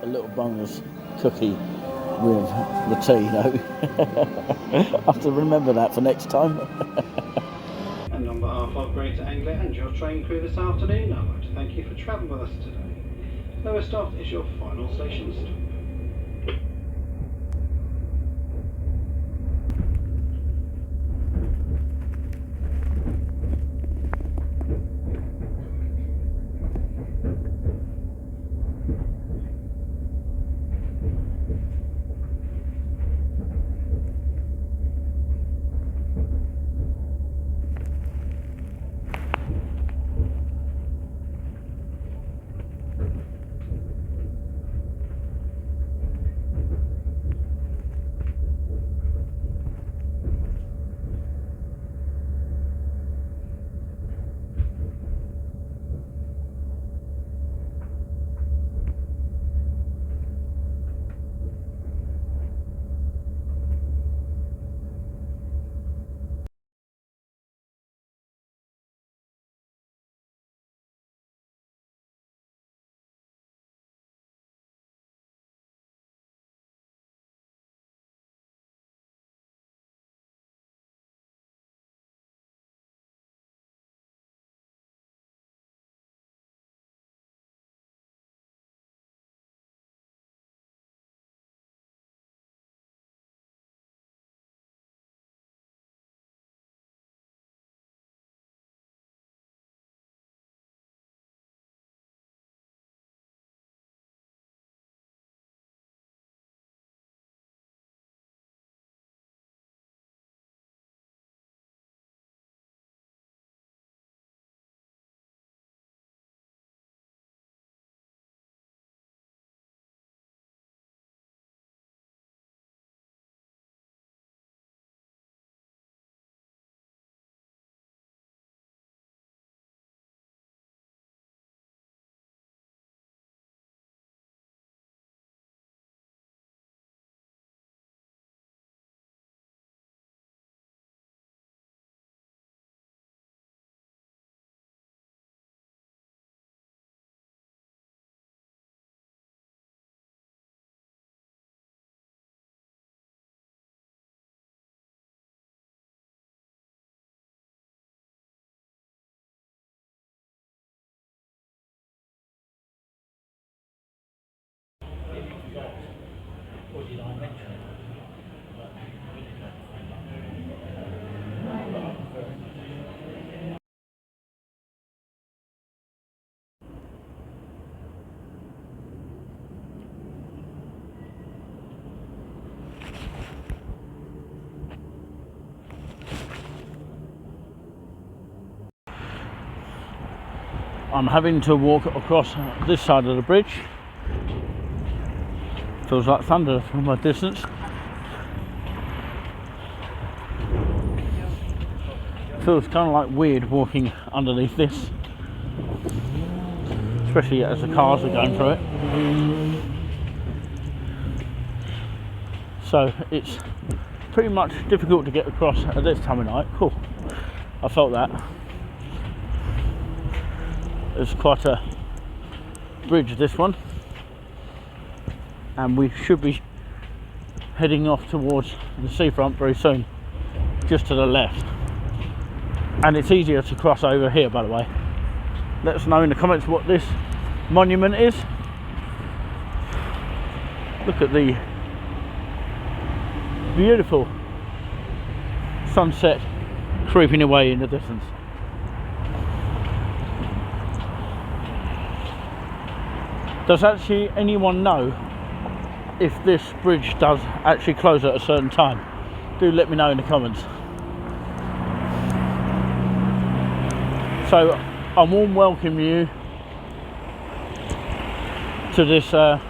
little bonus cookie with the tea, though. I have to remember that for next time. And on behalf of Greater Anglia and your train crew this afternoon, I'd like to thank you for travelling with us today. Lowestoft is your final station stop. I'm having to walk across this side of the bridge. Feels like thunder from a distance. Feels kind of like weird walking underneath this, especially as the cars are going through it. So it's pretty much difficult to get across at this time of night. Cool. I felt that. It's quite a bridge, this one, and we should be heading off towards the seafront very soon, just to the left. And it's easier to cross over here, by the way. Let us know in the comments what this monument is. Look at the beautiful sunset creeping away in the distance. Does actually anyone know if this bridge does actually close at a certain time? Do let me know in the comments. So I warm welcome you to this, a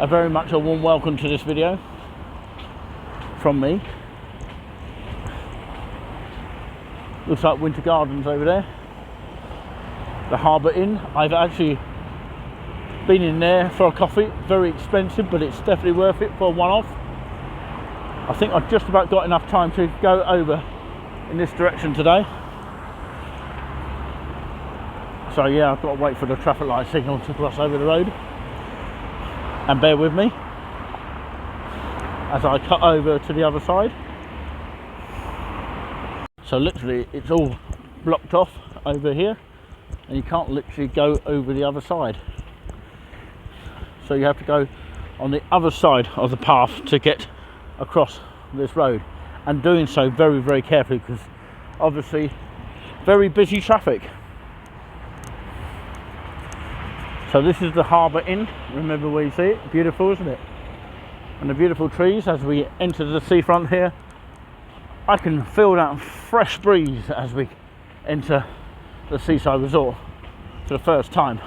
very much a warm welcome to this video from me. Looks like Winter Gardens over there. The Harbour Inn. I've actually been in there for a coffee. Very expensive, but it's definitely worth it for a one-off. I think I've just about got enough time to go over in this direction today. So yeah, I've got to wait for the traffic light signal to cross over the road. And bear with me as I cut over to the other side. So literally it's all blocked off over here, and you can't literally go over the other side. So you have to go on the other side of the path to get across this road, and doing so very, very carefully, because obviously very busy traffic. So this is the Harbour Inn. Remember where you see it? Beautiful, isn't it? And the beautiful trees as we enter the seafront here. I can feel that fresh breeze as we enter the seaside resort for the first time.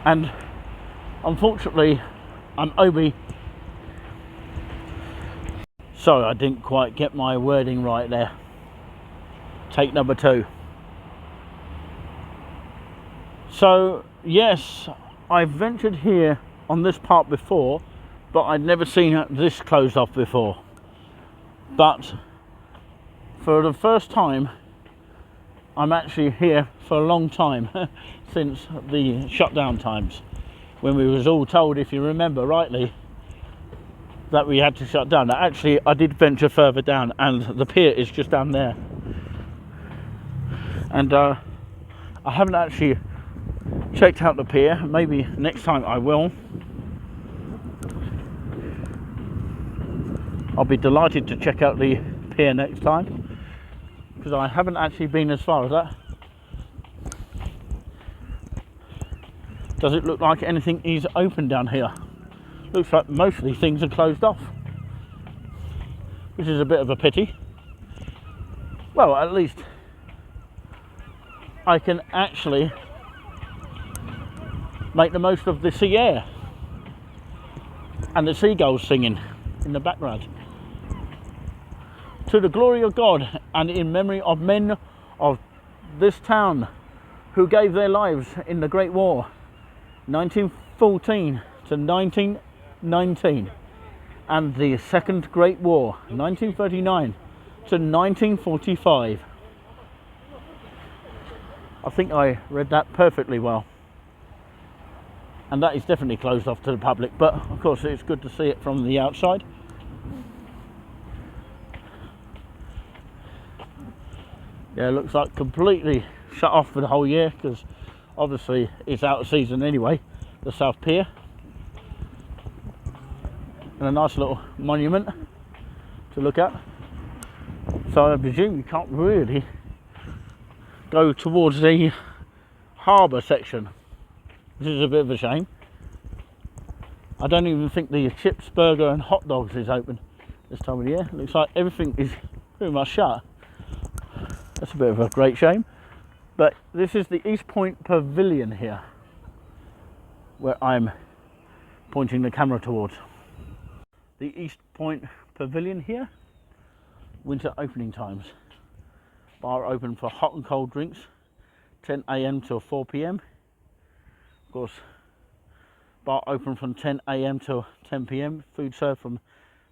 And unfortunately, I'm sorry, I didn't quite get my wording right there. Take number 2. So yes, I've ventured here on this part before, but I'd never seen this closed off before. But for the first time, I'm actually here for a long time since the shutdown times, when we was all told, if you remember rightly, that we had to shut down. Actually, I did venture further down, and the pier is just down there. And I haven't actually checked out the pier. Maybe next time I will. I'll be delighted to check out the pier next time, because I haven't actually been as far as that. Does it look like anything is open down here? Looks like mostly things are closed off, which is a bit of a pity. Well, at least I can actually make the most of the sea air and the seagulls singing in the background. To the glory of God, and in memory of men of this town who gave their lives in the Great War, 1914 to 1919, and the Second Great War, 1939 to 1945. I think I read that perfectly well. And that is definitely closed off to the public, but of course it's good to see it from the outside. Yeah, it looks like completely shut off for the whole year, because obviously it's out of season anyway, the South Pier. And a nice little monument to look at. So I presume you can't really go towards the harbour section, which is a bit of a shame. I don't even think the chips, burger and hot dogs is open this time of the year. Looks like everything is pretty much shut. That's a bit of a great shame. But this is the East Point Pavilion here, where I'm pointing the camera towards. The East Point Pavilion here, winter opening times. Bar open for hot and cold drinks, 10 AM till 4 PM. Of course, bar open from 10 AM till 10 PM. Food served from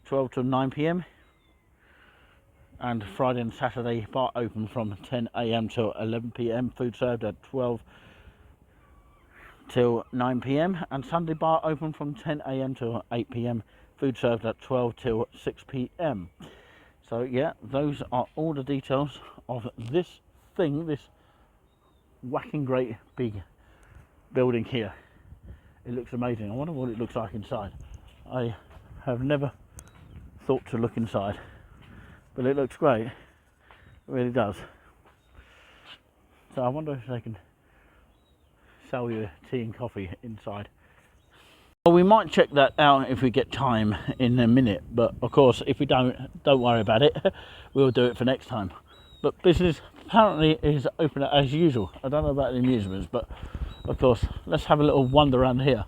12 to 9 PM. And Friday and Saturday, bar open from 10 AM till 11 PM. Food served at 12 till 9 PM. And Sunday, bar open from 10 AM till 8 PM. Food served at 12 till 6 PM. So yeah, those are all the details of this thing, this whacking great big building here. It looks amazing. I wonder what it looks like inside. I have never thought to look inside, but it looks great. It really does. So I wonder if they can sell you tea and coffee inside. Well, we might check that out if we get time in a minute, but of course if we don't worry about it. We'll do it for next time. But business apparently is open as usual. I don't know about the amusements, but of course let's have a little wander around here.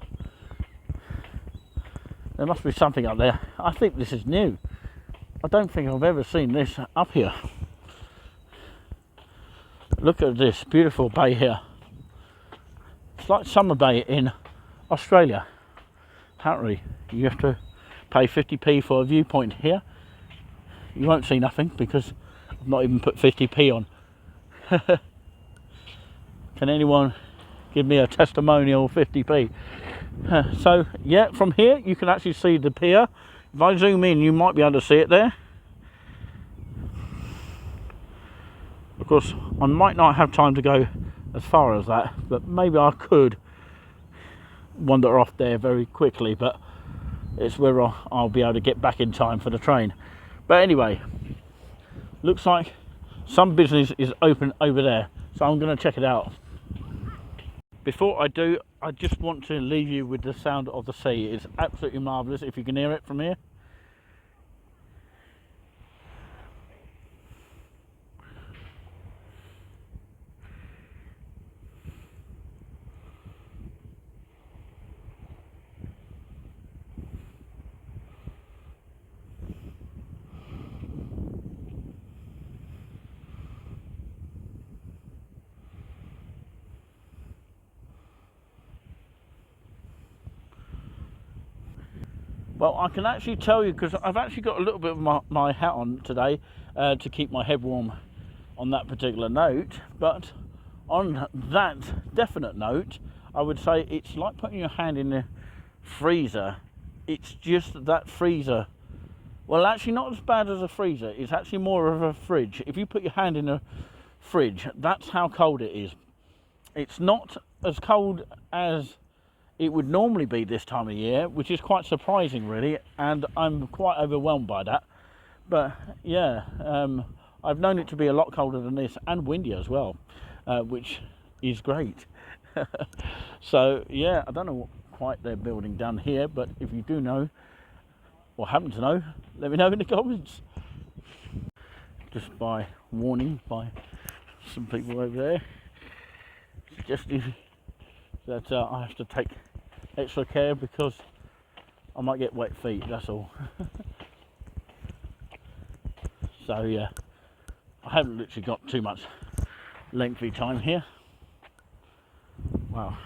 There must be something up there. I think this is new. I don't think I've ever seen this up here. Look at this beautiful bay here. It's like Summer Bay in Australia. Apparently you have to pay 50p for a viewpoint here. You won't see nothing because I've not even put 50p on. Can anyone give me a testimonial 50p? So yeah, from here you can actually see the pier. If I zoom in, you might be able to see it there. Of course, I might not have time to go as far as that, but maybe I could wander off there very quickly, but it's where I'll be able to get back in time for the train. But anyway, looks like some business is open over there, so I'm going to check it out. Before I do, I just want to leave you with the sound of the sea. It's absolutely marvellous if you can hear it from here. Well, I can actually tell you, because I've actually got a little bit of my hat on today to keep my head warm on that particular note. But on that definite note, I would say it's like putting your hand in the freezer. It's just that freezer. Well, actually not as bad as a freezer. It's actually more of a fridge. If you put your hand in a fridge, that's how cold it is. It's not as cold as it would normally be this time of year, which is quite surprising really, and I'm quite overwhelmed by that. But yeah, I've known it to be a lot colder than this, and windy as well, which is great. So yeah, I don't know what quite they're building down here, but if you do know or happen to know, let me know in the comments. Just by warning by some people over there, suggesting that I have to take extra care because I might get wet feet, that's all. So yeah, I haven't literally got too much lengthy time here. Wow.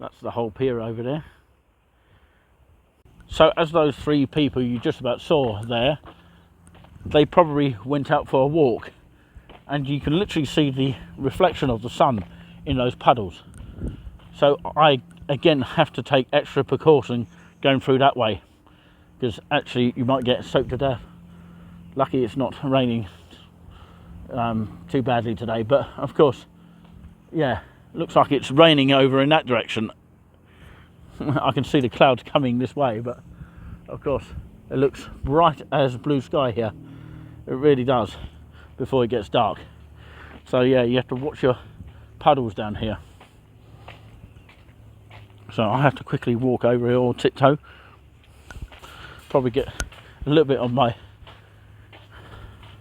That's the whole pier over there. So as those three people you just about saw there, they probably went out for a walk, and you can literally see the reflection of the sun in those puddles. So I again have to take extra precaution going through that way, because actually you might get soaked to death. Lucky it's not raining too badly today, but of course, yeah, looks like it's raining over in that direction. I can see the clouds coming this way, but of course it looks bright as blue sky here. It really does before it gets dark. So yeah, you have to watch your puddles down here. So I have to quickly walk over here or tiptoe. Probably get a little bit of my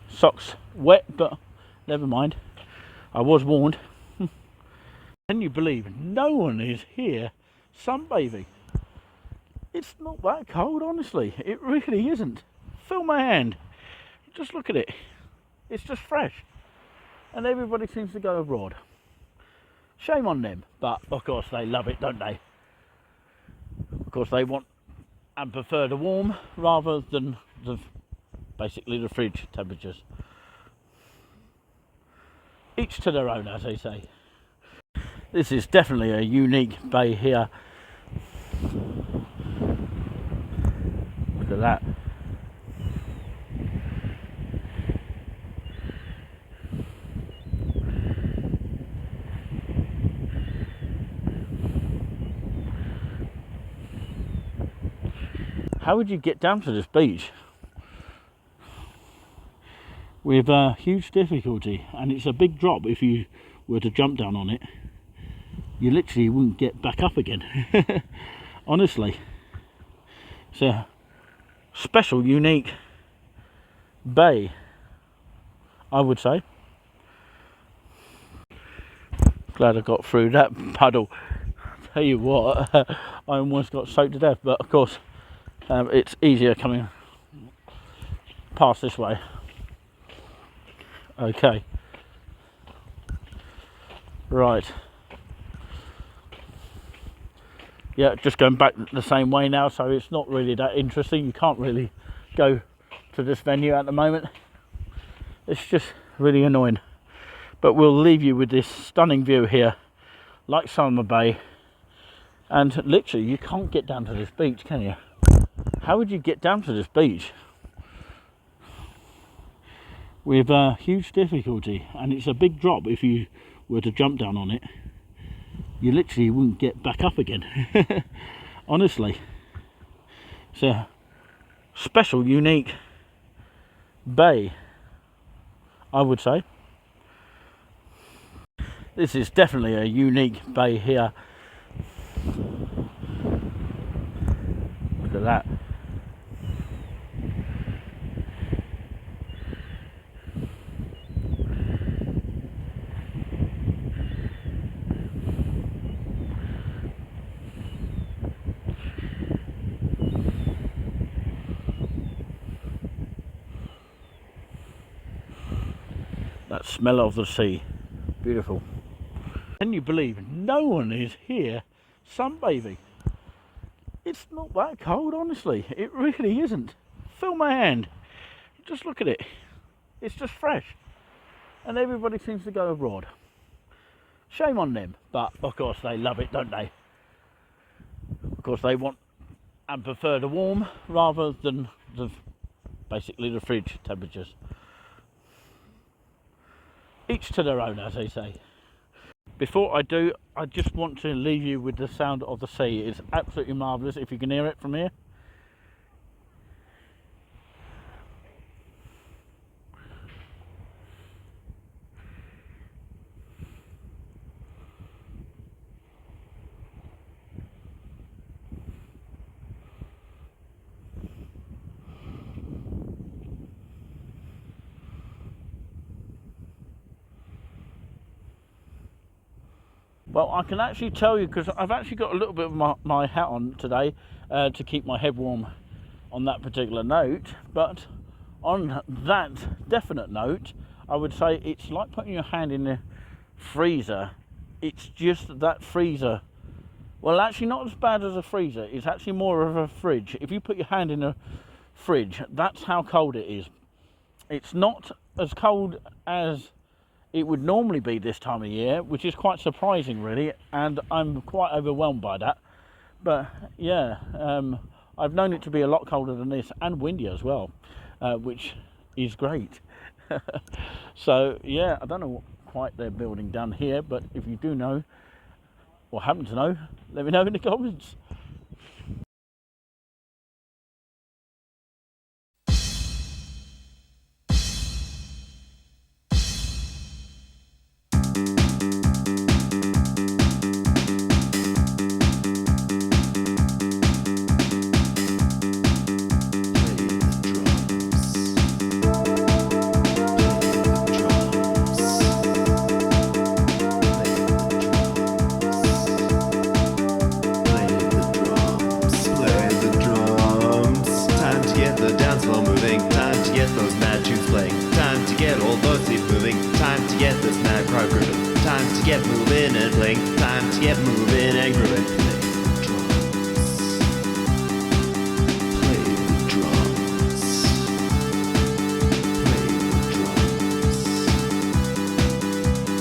socks wet, but never mind. I was warned. Can you believe no one is here sunbathing? It's not that cold, honestly. It really isn't. Feel my hand. Just look at it. It's just fresh. And everybody seems to go abroad. Shame on them. But of course they love it, don't they? Of course they want and prefer the warm rather than basically the fridge temperatures. Each to their own, as they say. This is definitely a unique bay here. Look at that. How would you get down to this beach? With huge difficulty, and it's a big drop. If you were to jump down on it, you literally wouldn't get back up again. Honestly, it's a special, unique bay, I would say. Glad I got through that puddle. Tell you what, I almost got soaked to death, but of course it's easier coming past this way. Okay, right, yeah, just going back the same way now, so it's not really that interesting. You can't really go to this venue at the moment. It's just really annoying. But we'll leave you with this stunning view here, like Summer Bay. And literally, you can't get down to this beach, can you? How would you get down to this beach? With huge difficulty, and it's a big drop. If you were to jump down on it, you literally wouldn't get back up again. Honestly, it's a special, unique bay, I would say. This is definitely a unique bay here. Look at that. That smell of the sea, beautiful. Can you believe no one is here sunbathing? It's not that cold, honestly. It really isn't. Feel my hand. Just look at it. It's just fresh. And everybody seems to go abroad. Shame on them, but of course they love it, don't they? Of course they want and prefer the warm rather than basically the fridge temperatures. Each to their own, as they say. Before I do, I just want to leave you with the sound of the sea. It's absolutely marvellous if you can hear it from here. Well, I can actually tell you, because I've actually got a little bit of my hat on today to keep my head warm on that particular note. But on that definite note, I would say it's like putting your hand in the freezer. It's just that freezer. Well, actually not as bad as a freezer. It's actually more of a fridge. If you put your hand in a fridge, that's how cold it is. It's not as cold as it would normally be this time of year, which is quite surprising really, and I'm quite overwhelmed by that. But yeah, I've known it to be a lot colder than this, and windy as well, which is great. So yeah, I don't know what quite they're building down here, but if you do know or happen to know, let me know in the comments. Time to get moving and playing. Time to get moving and grooving. Play the drums.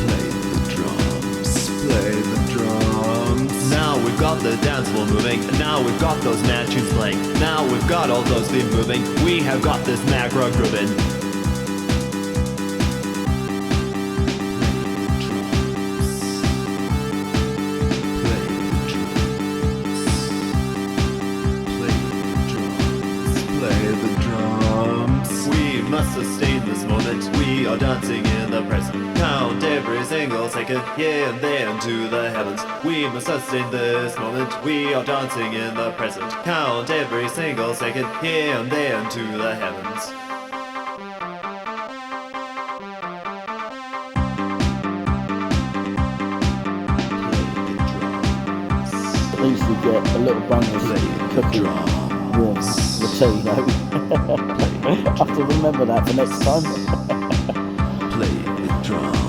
Play the drums. Play the drums. Now we've got the dance floor moving. Now we've got those mad tunes playing. Now we've got all those feet moving. We have got this mad crowd grooving. Sustain this moment, we are dancing in the present. Count every single second, here and there into the heavens. We must sustain this moment, we are dancing in the present. Count every single second, here and there into the heavens. At least we get a little bonus cookie warm the tea, though. I have to remember that for next time. Play the drums.